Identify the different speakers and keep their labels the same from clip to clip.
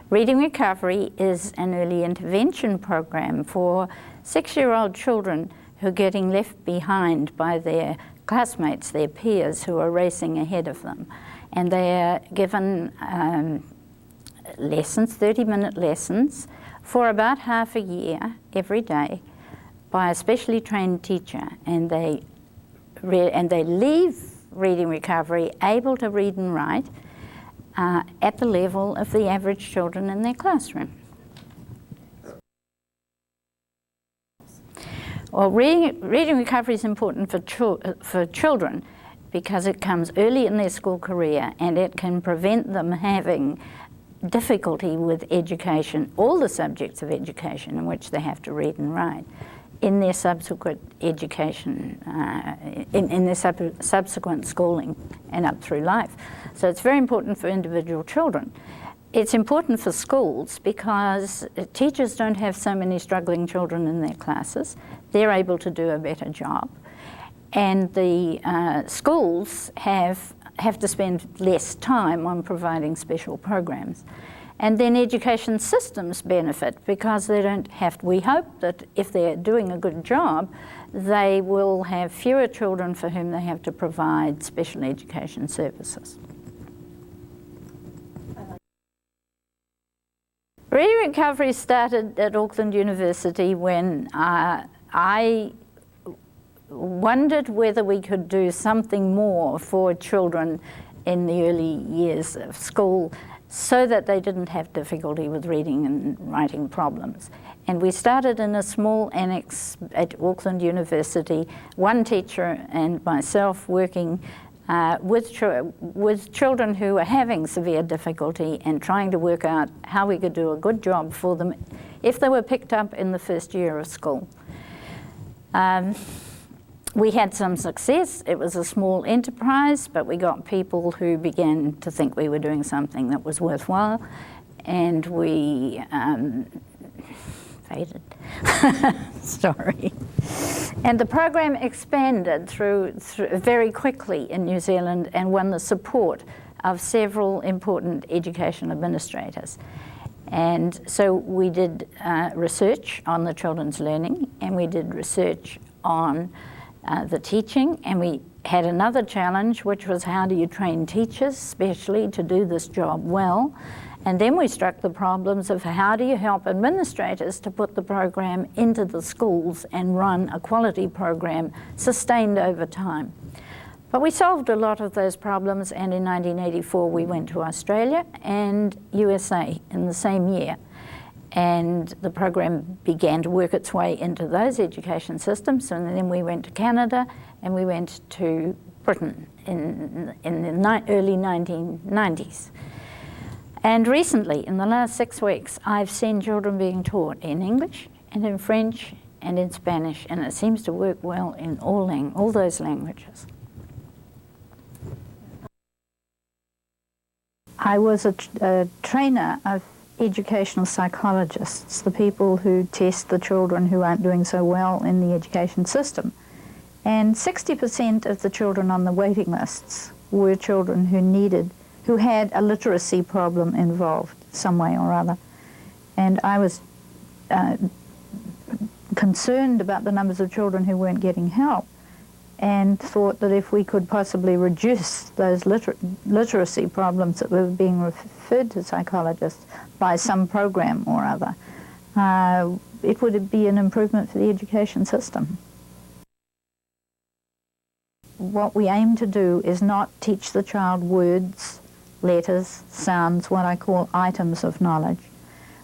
Speaker 1: Reading Recovery is an early intervention program for 6-year-old children who are getting left behind by their classmates, their peers who are racing ahead of them. And they are given lessons, 30-minute lessons, for about half a year every day by a specially trained teacher. And they leave Reading Recovery able to read and write at the level of the average children in their classroom. Well, reading recovery is important for children because it comes early in their school career and it can prevent them having difficulty with education, all the subjects of education in which they have to read and write, in their subsequent education, in their subsequent schooling and up through life. So it's very important for individual children. It's important for schools because teachers don't have so many struggling children in their classes. They're able to do a better job. And the schools have to spend less time on providing special programs. And then education systems benefit because they don't have to, we hope that if they're doing a good job, they will have fewer children for whom they have to provide special education services. Reading Recovery started at Auckland University when I wondered whether we could do something more for children in the early years of school so that they didn't have difficulty with reading and writing problems. And we started in a small annex at Auckland University, one teacher and myself working with children who were having severe difficulty and trying to work out how we could do a good job for them if they were picked up in the first year of school. We had some success. It was a small enterprise, but we got people who began to think we were doing something that was worthwhile, and we faded. Sorry. And the program expanded through very quickly in New Zealand and won the support of several important education administrators. And so we did research on the children's learning, and we did research on the teaching, and we had another challenge, which was how do you train teachers, especially to do this job well. And then we struck the problems of how do you help administrators to put the program into the schools and run a quality program sustained over time. But we solved a lot of those problems, and in 1984 we went to Australia and USA in the same year. And the program began to work its way into those education systems, and then we went to Canada and we went to Britain in the early 1990s. And recently, in the last 6 weeks, I've seen children being taught in English and in French and in Spanish, and it seems to work well in all those languages. I was a trainer of educational psychologists, the people who test the children who aren't doing so well in the education system. And 60% of the children on the waiting lists were children who had a literacy problem involved some way or other. And I was concerned about the numbers of children who weren't getting help, and thought that if we could possibly reduce those literacy problems that were being referred to psychologists by some program or other, it would be an improvement for the education system. What we aim to do is not teach the child words, letters, sounds, what I call items of knowledge.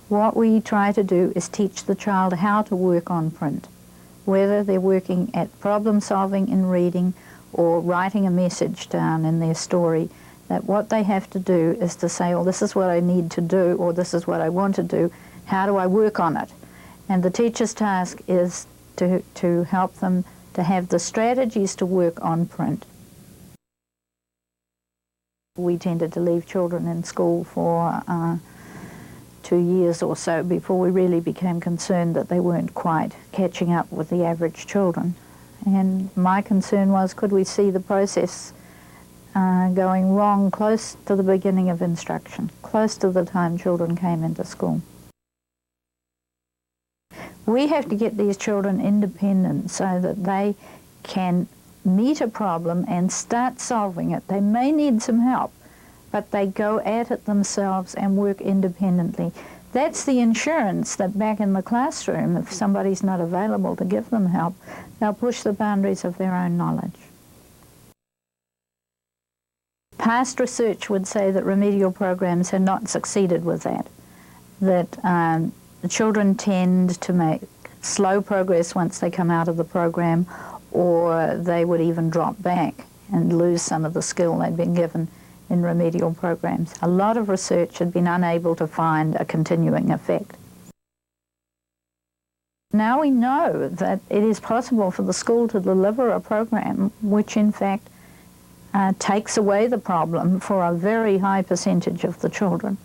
Speaker 1: What we try to do is teach the child how to work on print, whether they're working at problem solving in reading or writing a message down in their story, that what they have to do is to say, well, this is what I need to do, or this is what I want to do, how do I work on it? And the teacher's task is to help them to have the strategies to work on print. We tended to leave children in school for 2 years or so before we really became concerned that they weren't quite catching up with the average children. And my concern was, could we see the process going wrong close to the beginning of instruction, close to the time children came into school. We have to get these children independent so that they can meet a problem and start solving it. They may need some help, but they go at it themselves and work independently. That's the insurance that back in the classroom, if somebody's not available to give them help, they'll push the boundaries of their own knowledge. Past research would say that remedial programs have not succeeded with that, that the children tend to make slow progress once they come out of the program, or they would even drop back and lose some of the skill they'd been given in remedial programs. A lot of research had been unable to find a continuing effect. Now we know that it is possible for the school to deliver a program which in fact takes away the problem for a very high percentage of the children.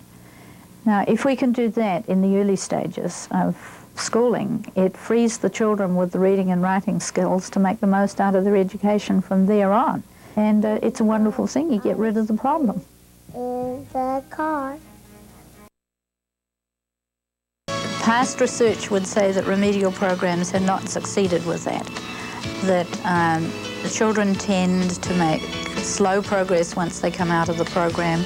Speaker 1: Now, if we can do that in the early stages of schooling, it frees the children with the reading and writing skills to make the most out of their education from there on. And it's a wonderful thing. You get rid of the problem.
Speaker 2: In the car.
Speaker 1: Past research would say that remedial programs have not succeeded with that, that the children tend to make slow progress once they come out of the program,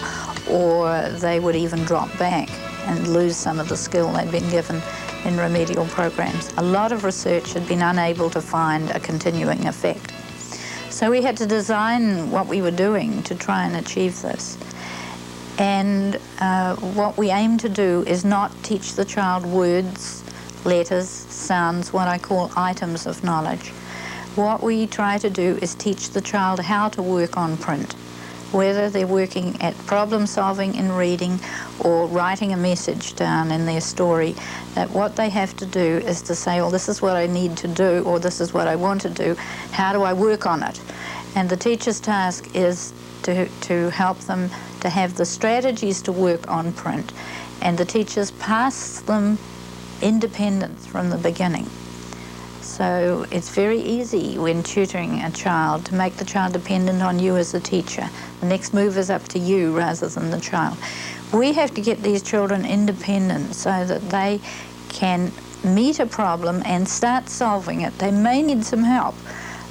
Speaker 1: or they would even drop back and lose some of the skill they'd been given in remedial programs. A lot of research had been unable to find a continuing effect. So we had to design what we were doing to try and achieve this. And what we aim to do is not teach the child words, letters, sounds, what I call items of knowledge. What we try to do is teach the child how to work on print, whether they're working at problem solving in reading or writing a message down in their story, that what they have to do is to say, well, this is what I need to do, or this is what I want to do, how do I work on it? And the teacher's task is to help them to have the strategies to work on print, and the teachers pass them independence from the beginning. So it's very easy when tutoring a child to make the child dependent on you as a teacher. The next move is up to you rather than the child. We have to get these children independent so that they can meet a problem and start solving it. They may need some help,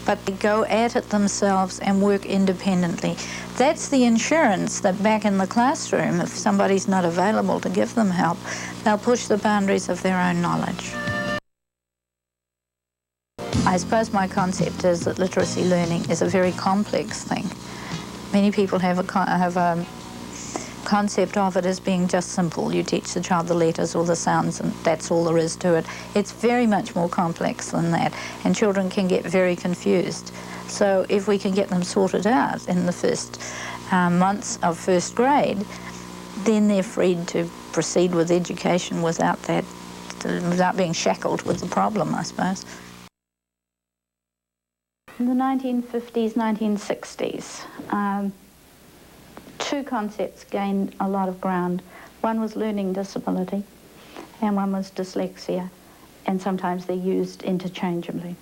Speaker 1: but they go at it themselves and work independently. That's the insurance that back in the classroom, if somebody's not available to give them help, they'll push the boundaries of their own knowledge. I suppose my concept is that literacy learning is a very complex thing. Many people have a concept of it as being just simple. You teach the child the letters or the sounds and that's all there is to it. It's very much more complex than that, and children can get very confused. So if we can get them sorted out in the first months of first grade, then they're freed to proceed with education without being shackled with the problem, I suppose. In the 1950s, 1960s, two concepts gained a lot of ground. One was learning disability and one was dyslexia, and sometimes they're used interchangeably.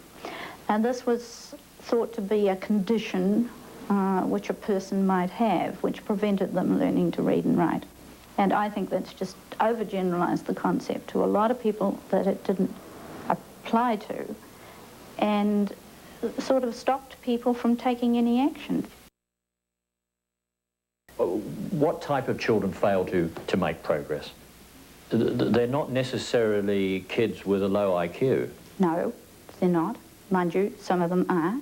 Speaker 1: And this was thought to be a condition which a person might have, which prevented them learning to read and write. And I think that's just overgeneralized the concept to a lot of people that it didn't apply to, and sort of stopped people from taking any action.
Speaker 3: What type of children fail to make progress? They're not necessarily kids with a low IQ.
Speaker 1: No, they're not. Mind you, some of them are.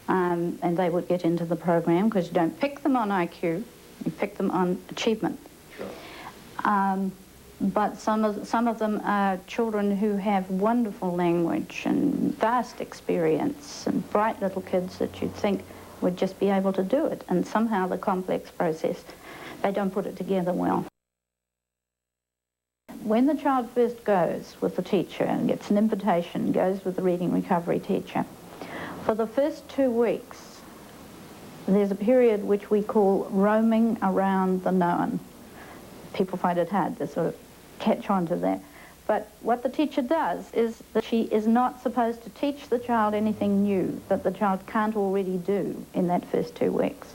Speaker 1: And they would get into the program because you don't pick them on IQ, you pick them on achievement. Sure. But some of them are children who have wonderful language and vast experience and bright little kids that you'd think would just be able to do it. And somehow the complex process, they don't put it together well. When the child first goes with the teacher and gets an invitation, goes with the reading recovery teacher, for the first 2 weeks, there's a period which we call roaming around the known. People find it hard to sort of catch on to that. But what the teacher does is that she is not supposed to teach the child anything new that the child can't already do in that first 2 weeks.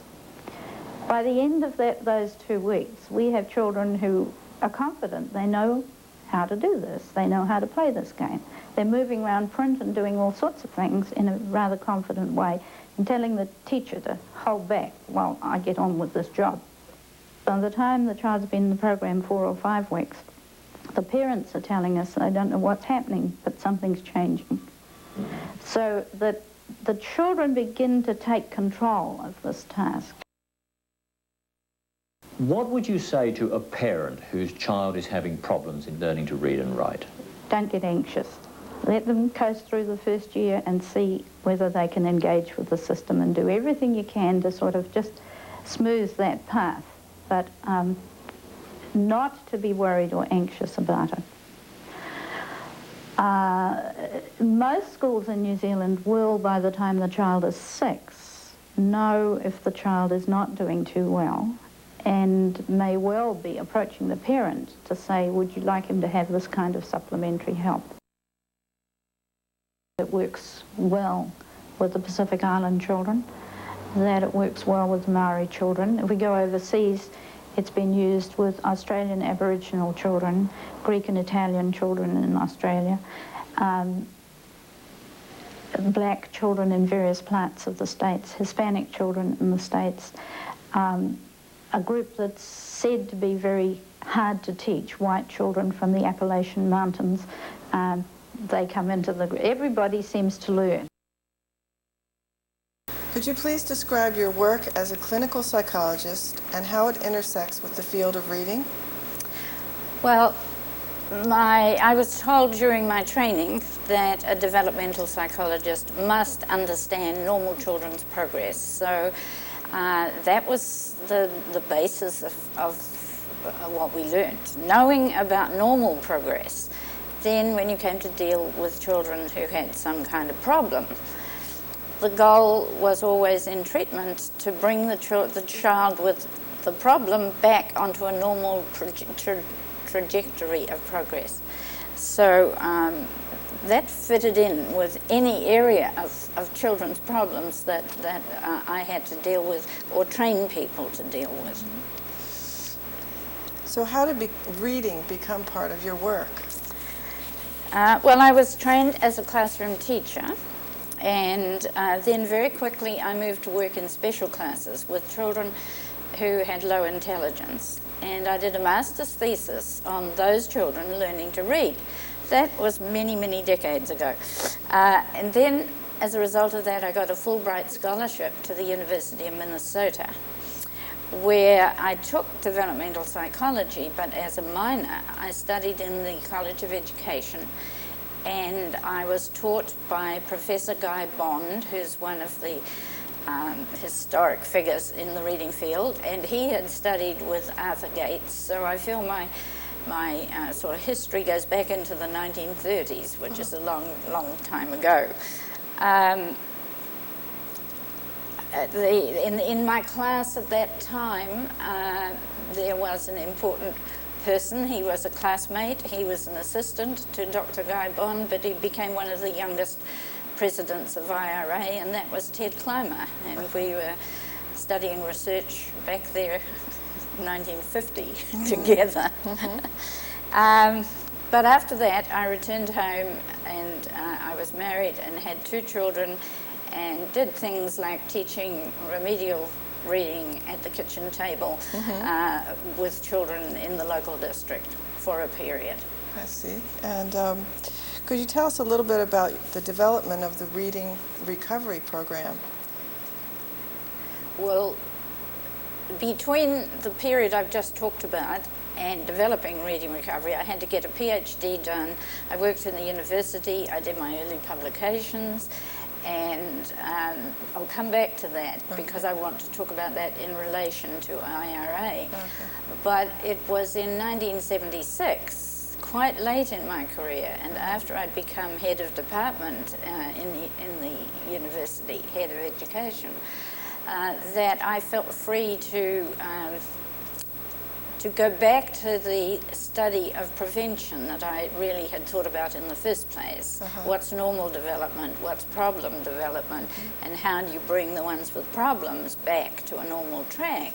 Speaker 1: By the end of those 2 weeks, we have children who are confident. They know how to do this. They know how to play this game. They're moving around print and doing all sorts of things in a rather confident way and telling the teacher to hold back while I get on with this job. By the time the child's been in the program 4 or 5 weeks, the parents are telling us they don't know what's happening, but something's changing. So that the children begin to take control of this task.
Speaker 3: What would you say to a parent whose child is having problems in learning to read and write?
Speaker 1: Don't get anxious. Let them coast through the first year and see whether they can engage with the system, and do everything you can to sort of just smooth that path, but not to be worried or anxious about it. Most schools in New Zealand will, by the time the child is 6, know if the child is not doing too well, and may well be approaching the parent to say, would you like him to have this kind of supplementary help? It works well with the Pacific Island children, that it works well with the Maori children. If we go overseas, it's been used with Australian Aboriginal children, Greek and Italian children in Australia, black children in various parts of the States, Hispanic children in the States, a group that's said to be very hard to teach, white children from the Appalachian Mountains. They come into the group. Everybody seems to learn.
Speaker 4: Could you please describe your work as a clinical psychologist and how it intersects with the field of reading?
Speaker 1: Well, I was told during my training that a developmental psychologist must understand normal children's progress. So that was the basis of what we learned, knowing about normal progress. Then when you came to deal with children who had some kind of problem, the goal was always in treatment to bring the child with the problem back onto a normal trajectory of progress. So that fitted in with any area of children's problems that I had to deal with or train people to deal with.
Speaker 4: So how did reading become part of your work?
Speaker 1: Well, I was trained as a classroom teacher, and then very quickly I moved to work in special classes with children who had low intelligence. And I did a master's thesis on those children learning to read. That was many, many decades ago. And then, as a result of that, I got a Fulbright scholarship to the University of Minnesota, where I took developmental psychology, but as a minor. I studied in the College of Education, and I was taught by Professor Guy Bond, who's one of the historic figures in the reading field, and he had studied with Arthur Gates, so I feel my sort of history goes back into the 1930s, which is a long, long time ago. In my class at that time, there was an important person. He was a classmate. He was an assistant to Dr. Guy Bond, but he became one of the youngest presidents of IRA, and that was Ted Clymer. And we were studying research back there, 1950, together. But after that, I returned home, and I was married and had 2 children, and did things like teaching remedial reading at the kitchen table with children in the local district for a period.
Speaker 4: I see. And could you tell us a little bit about the development of the Reading Recovery Program?
Speaker 1: Well, between the period I've just talked about and developing Reading Recovery, I had to get a PhD done. I worked in the university, I did my early publications, and I'll come back to that because I want to talk about that in relation to IRA. But it was in 1976, quite late in my career, and after I'd become head of department in the university, head of education, that I felt free to go back to the study of prevention that I really had thought about in the first place. What's normal development, what's problem development, and how do you bring the ones with problems back to a normal track?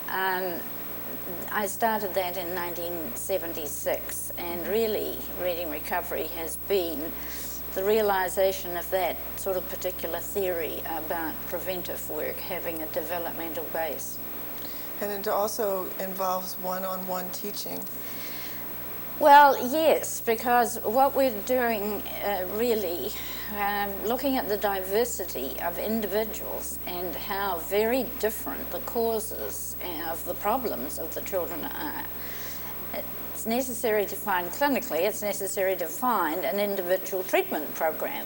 Speaker 1: I started that in 1976, and really Reading Recovery has been the realization of that sort of particular theory about preventive work having a developmental base.
Speaker 4: And it also involves one-on-one teaching.
Speaker 1: Well, yes, because what we're doing really, looking at the diversity of individuals and how very different the causes of the problems of the children are. It's necessary to find clinically, it's necessary to find an individual treatment program.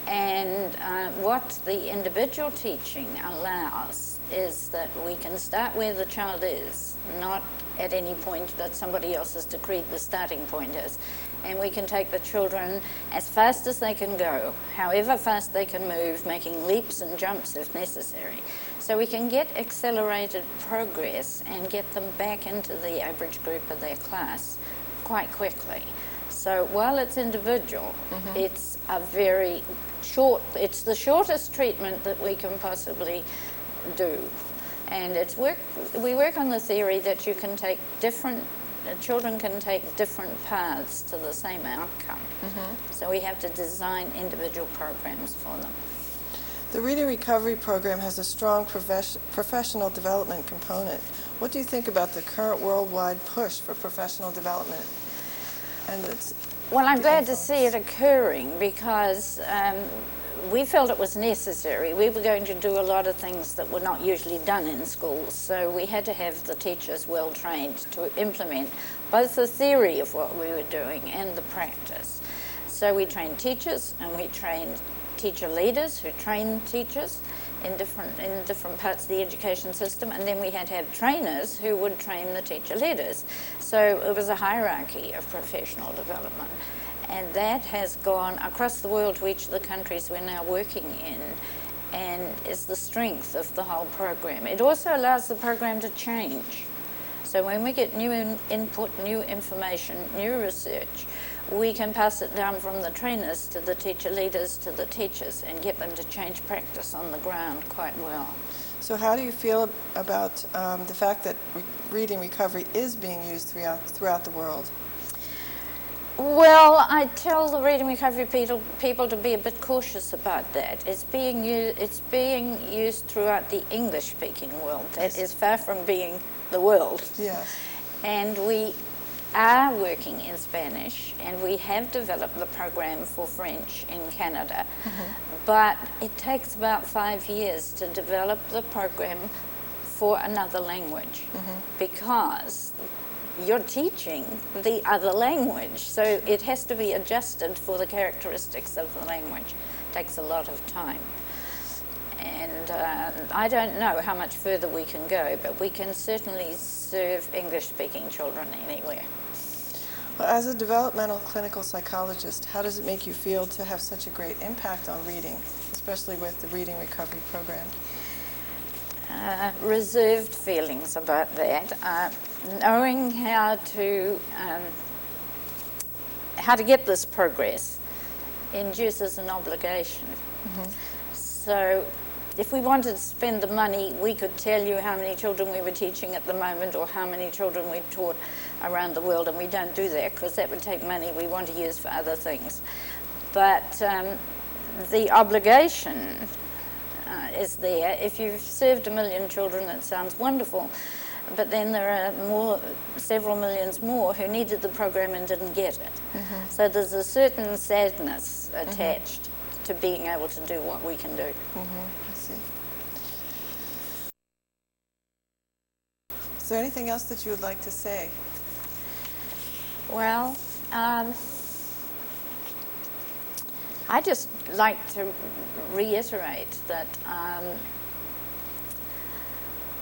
Speaker 1: And what the individual teaching allows is that we can start where the child is, not at any point that somebody else has decreed the starting point is. And we can take the children as fast as they can go, however fast they can move, making leaps and jumps if necessary. So we can get accelerated progress and get them back into the average group of their class quite quickly. So while it's individual, it's a very short, it's the shortest treatment that we can possibly do. And we work on the theory that you can take children can take different paths to the same outcome. So we have to design individual programs for them.
Speaker 4: The Reading Recovery Program has a strong professional development component. What do you think about the current worldwide push for professional development? And
Speaker 1: well, I'm glad to see it occurring because we felt it was necessary. We were going to do a lot of things that were not usually done in schools, so we had to have the teachers well trained to implement both the theory of what we were doing and the practice. So we trained teachers and we trained teacher leaders who train teachers in different parts of the education system, and then we had to have trainers who would train the teacher leaders. So it was a hierarchy of professional development. And that has gone across the world to each of the countries we're now working in, and is the strength of the whole program. It also allows the program to change. So when we get new input, new information, new research, we can pass it down from the trainers to the teacher leaders to the teachers and get them to change practice on the ground quite well.
Speaker 4: So how do you feel about the fact that Reading Recovery is being used throughout the world?
Speaker 1: Well, I tell the Reading Recovery people to be a bit cautious about that. It's being used throughout the English-speaking world. That is far from being the world.
Speaker 4: Yes.
Speaker 1: And we are working in Spanish, and we have developed the program for French in Canada. But it takes about 5 years to develop the program for another language because you're teaching the other language, so it has to be adjusted for the characteristics of the language. It takes a lot of time. And I don't know how much further we can go, but we can certainly serve English-speaking children anywhere.
Speaker 4: Well, as a developmental clinical psychologist, how does it make you feel to have such a great impact on reading, especially with the Reading Recovery Program?
Speaker 1: Reserved feelings about that. Knowing how to get this progress induces an obligation. So if we wanted to spend the money, we could tell you how many children we were teaching at the moment or how many children we taught around the world, and we don't do that because that would take money we want to use for other things. But the obligation is there. If you've served 1 million children, it sounds wonderful, but then there are several millions more who needed the program and didn't get it. So there's a certain sadness attached to being able to do what we can do.
Speaker 4: I see. Is there anything else that you would like to say?
Speaker 1: Well, I just like to reiterate that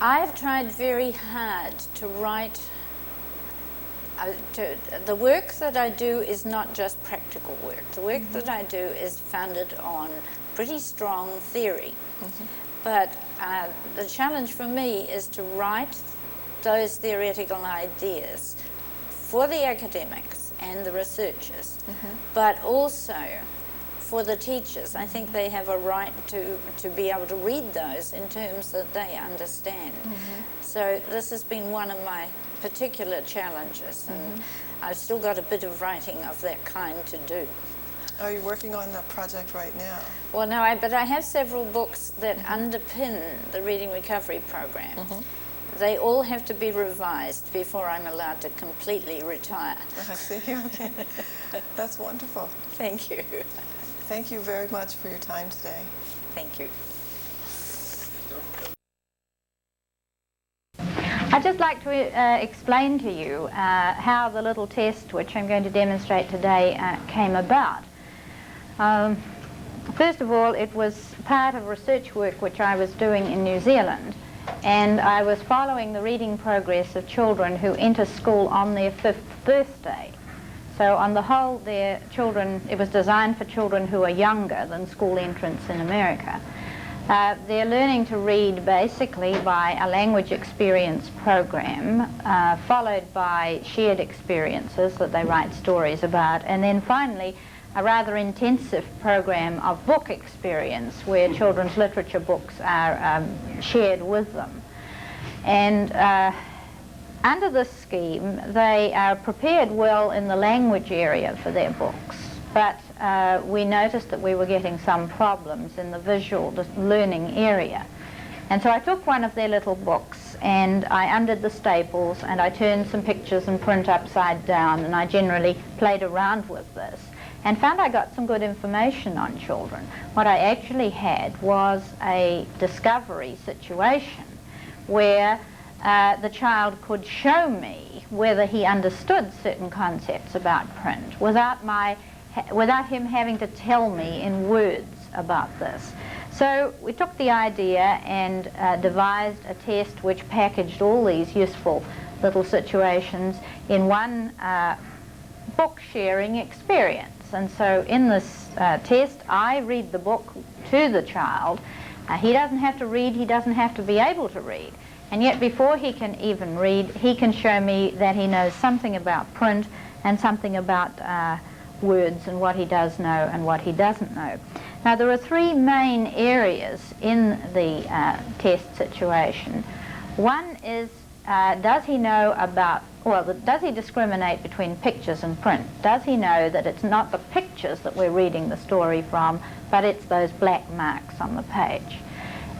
Speaker 1: I've tried very hard to write. The work that I do is not just practical work. The work that I do is founded on pretty strong theory. But the challenge for me is to write those theoretical ideas for the academics and the researchers, but also for the teachers. I think they have a right to be able to read those in terms that they understand. So this has been one of my particular challenges, and I've still got a bit of writing of that kind to do.
Speaker 4: Are you working on that project right now?
Speaker 1: Well, no, but I have several books that underpin the Reading Recovery Program. They all have to be revised before I'm allowed to completely retire.
Speaker 4: I see. Okay. That's wonderful.
Speaker 1: Thank you.
Speaker 4: Thank you very much for your time today.
Speaker 1: Thank you.
Speaker 5: I'd just like to explain to you how the little test which I'm going to demonstrate today came about. First of all, it was part of research work which I was doing in New Zealand, and I was following the reading progress of children who enter school on their 5th birthday. So on the whole, their children, it was designed for children who are younger than school entrance in America. They're learning to read basically by a language experience program, followed by shared experiences that they write stories about, and then finally a rather intensive program of book experience where children's literature books are shared with them. And under this scheme, they are prepared well in the language area for their books, but we noticed that we were getting some problems in the visual learning area. And so I took one of their little books and I undid the staples and I turned some pictures and print upside down, and I generally played around with this and found I got some good information on children. What I actually had was a discovery situation where the child could show me whether he understood certain concepts about print without him having to tell me in words about this. So we took the idea and devised a test which packaged all these useful little situations in one book sharing experience. And so in this test, I read the book to the child. He doesn't have to read, he doesn't have to be able to read. And yet before he can even read, he can show me that he knows something about print and something about words and what he does know and what he doesn't know. Now there are three main areas in the test situation. One is, does he know about, does he discriminate between pictures and print? Does he know that it's not the pictures that we're reading the story from, but it's those black marks on the page?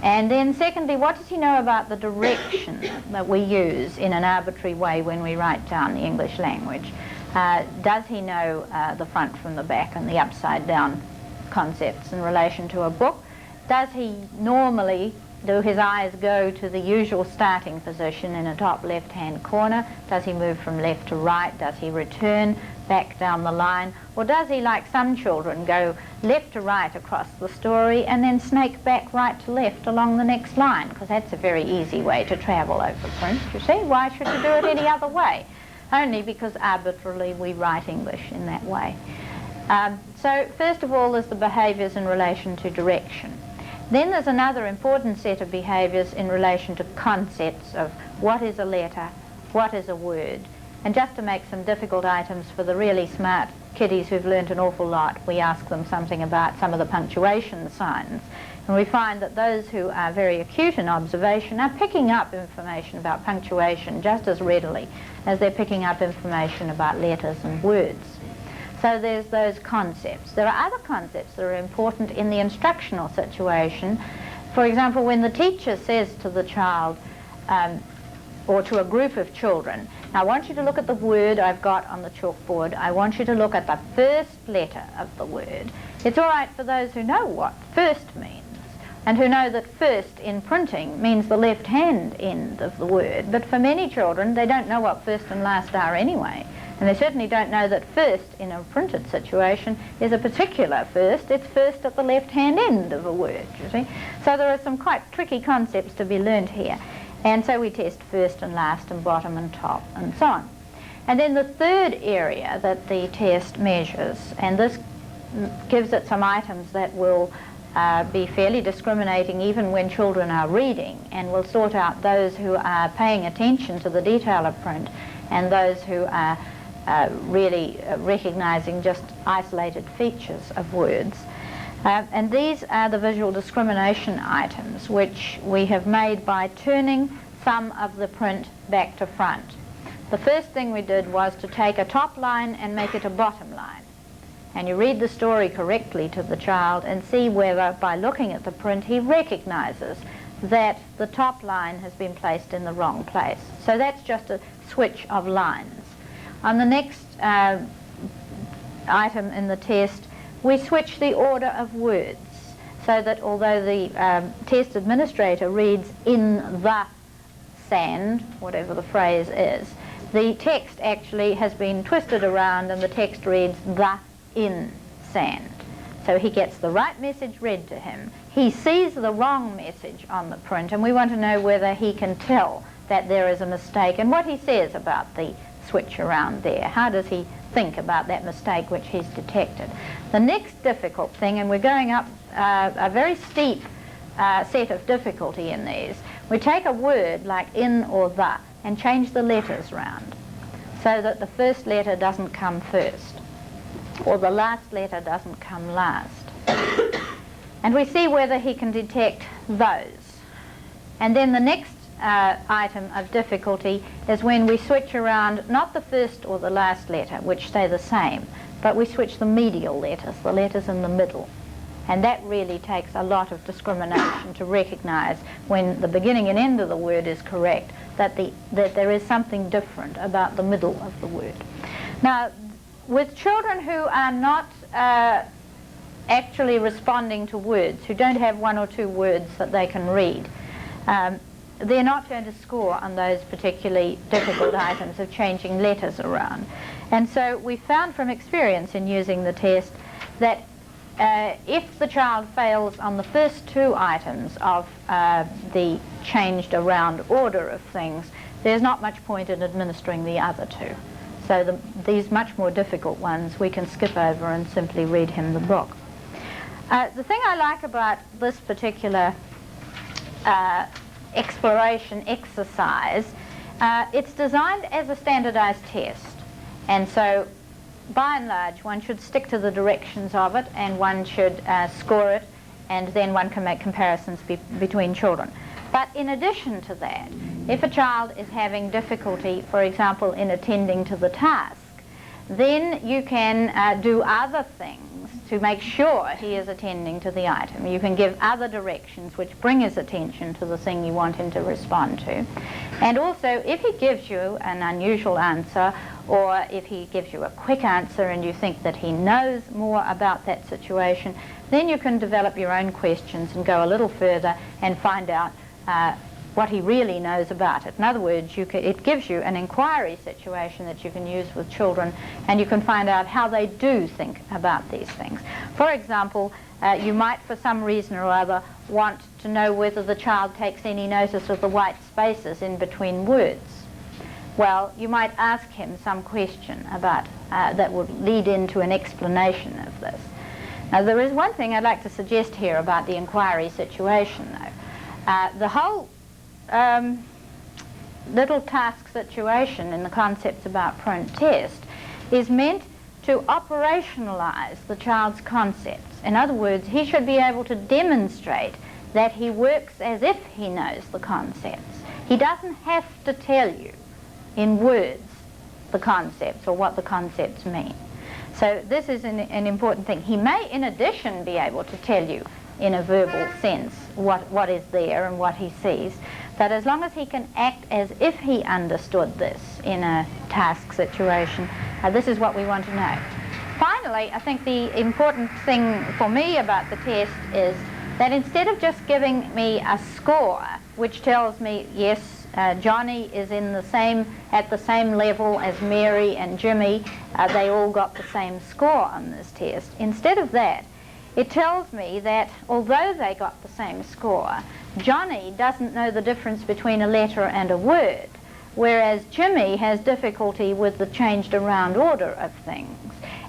Speaker 5: And then secondly, what does he know about the direction that we use in an arbitrary way when we write down the English language? Does he know the front from the back and the upside down concepts in relation to a book? Does he normally, do his eyes go to the usual starting position in a top left-hand corner? Does he move from left to right? Does he return back down the line? Or does he, like some children, go left to right across the story and then snake back right to left along the next line? Because that's a very easy way to travel over print, you see. Why should you do it any other way? Only because arbitrarily we write English in that way. So first of all, there's the behaviours in relation to direction. Then there's another important set of behaviours in relation to concepts of what is a letter, what is a word. And just to make some difficult items for the really smart kiddies who've learnt an awful lot, we ask them something about some of the punctuation signs. And we find that those who are very acute in observation are picking up information about punctuation just as readily as they're picking up information about letters and words. So there's those concepts. There are other concepts that are important in the instructional situation. For example, when the teacher says to the child, or to a group of children, now I want you to look at the word I've got on the chalkboard. I want you to look at the first letter of the word. It's all right for those who know what first means, and who know that first in printing means the left-hand end of the word. But for many children, they don't know what first and last are anyway. And they certainly don't know that first in a printed situation is a particular first. It's first at the left-hand end of a word, you see. So there are some quite tricky concepts to be learnt here. And so we test first and last and bottom and top and so on. And then the third area that the test measures, and this gives it some items that will be fairly discriminating even when children are reading, and will sort out those who are paying attention to the detail of print and those who are really recognizing just isolated features of words. And these are the visual discrimination items, which we have made by turning some of the print back to front. The first thing we did was to take a top line and make it a bottom line. And you read the story correctly to the child and see whether, by looking at the print, he recognizes that the top line has been placed in the wrong place. So that's just a switch of lines. On the next item in the test, we switch the order of words, so that although the test administrator reads "in the sand," whatever the phrase is, the text actually has been twisted around and the text reads "the in sand." So he gets the right message read to him. He sees the wrong message on the print, and we want to know whether he can tell that there is a mistake and what he says about the switch around there. How does he think about that mistake which he's detected? The next difficult thing, and we're going up a very steep set of difficulty in these, we take a word like "in" or "the" and change the letters round so that the first letter doesn't come first, or the last letter doesn't come last. And we see whether he can detect those. And then the next item of difficulty is when we switch around not the first or the last letter, which stay the same, but we switch the medial letters, the letters in the middle. And that really takes a lot of discrimination to recognize, when the beginning and end of the word is correct, that there is something different about the middle of the word. Now, with children who are not actually responding to words, who don't have one or two words that they can read, they're not going to score on those particularly difficult items of changing letters around. And so we found from experience in using the test that if the child fails on the first two items of the changed around order of things, there's not much point in administering the other two. So these much more difficult ones we can skip over and simply read him the book. The thing I like about this particular exploration exercise, it's designed as a standardized test, and so by and large one should stick to the directions of it, and one should score it, and then one can make comparisons between children. But in addition to that, if a child is having difficulty, for example, in attending to the task, then you can do other things to make sure he is attending to the item. You can give other directions which bring his attention to the thing you want him to respond to. And also, if he gives you an unusual answer, or if he gives you a quick answer and you think that he knows more about that situation, then you can develop your own questions and go a little further and find out what he really knows about it. In other words, it gives you an inquiry situation that you can use with children, and you can find out how they do think about these things. For example, you might, for some reason or other, want to know whether the child takes any notice of the white spaces in between words. Well, you might ask him some question about that would lead into an explanation of this. Now, there is one thing I'd like to suggest here about the inquiry situation, though. The whole little task situation in the concepts about print test is meant to operationalize the child's concepts. In other words, he should be able to demonstrate that he works as if he knows the concepts. He doesn't have to tell you in words the concepts or what the concepts mean. So this is an important thing. He may, in addition, be able to tell you in a verbal sense what is there and what he sees, but as long as he can act as if he understood this in a task situation, this is what we want to know. Finally, I think the important thing for me about the test is that instead of just giving me a score which tells me, yes, Johnny is at the same level as Mary and Jimmy, they all got the same score on this test. Instead of that, it tells me that although they got the same score, Johnny doesn't know the difference between a letter and a word, whereas Jimmy has difficulty with the changed around order of things,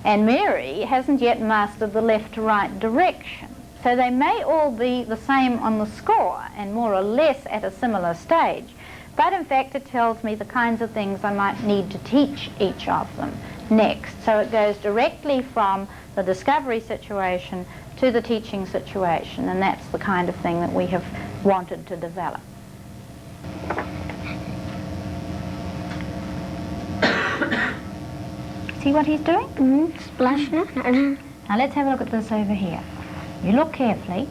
Speaker 5: and Mary hasn't yet mastered the left to right direction. So they may all be the same on the score and more or less at a similar stage, but in fact it tells me the kinds of things I might need to teach each of them next. So it goes directly from the discovery situation to the teaching situation, and that's the kind of thing that we have wanted to develop. See what he's doing?
Speaker 2: Splashing it.
Speaker 5: Now let's have a look at this over here. You look carefully,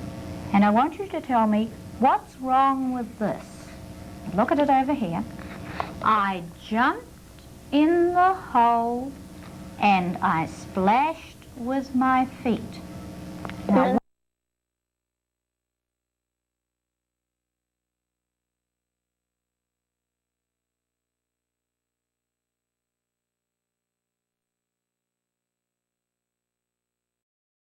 Speaker 5: and I want you to tell me what's wrong with this. Look at it over here. I jumped in the hole and I splashed with my feet. Now,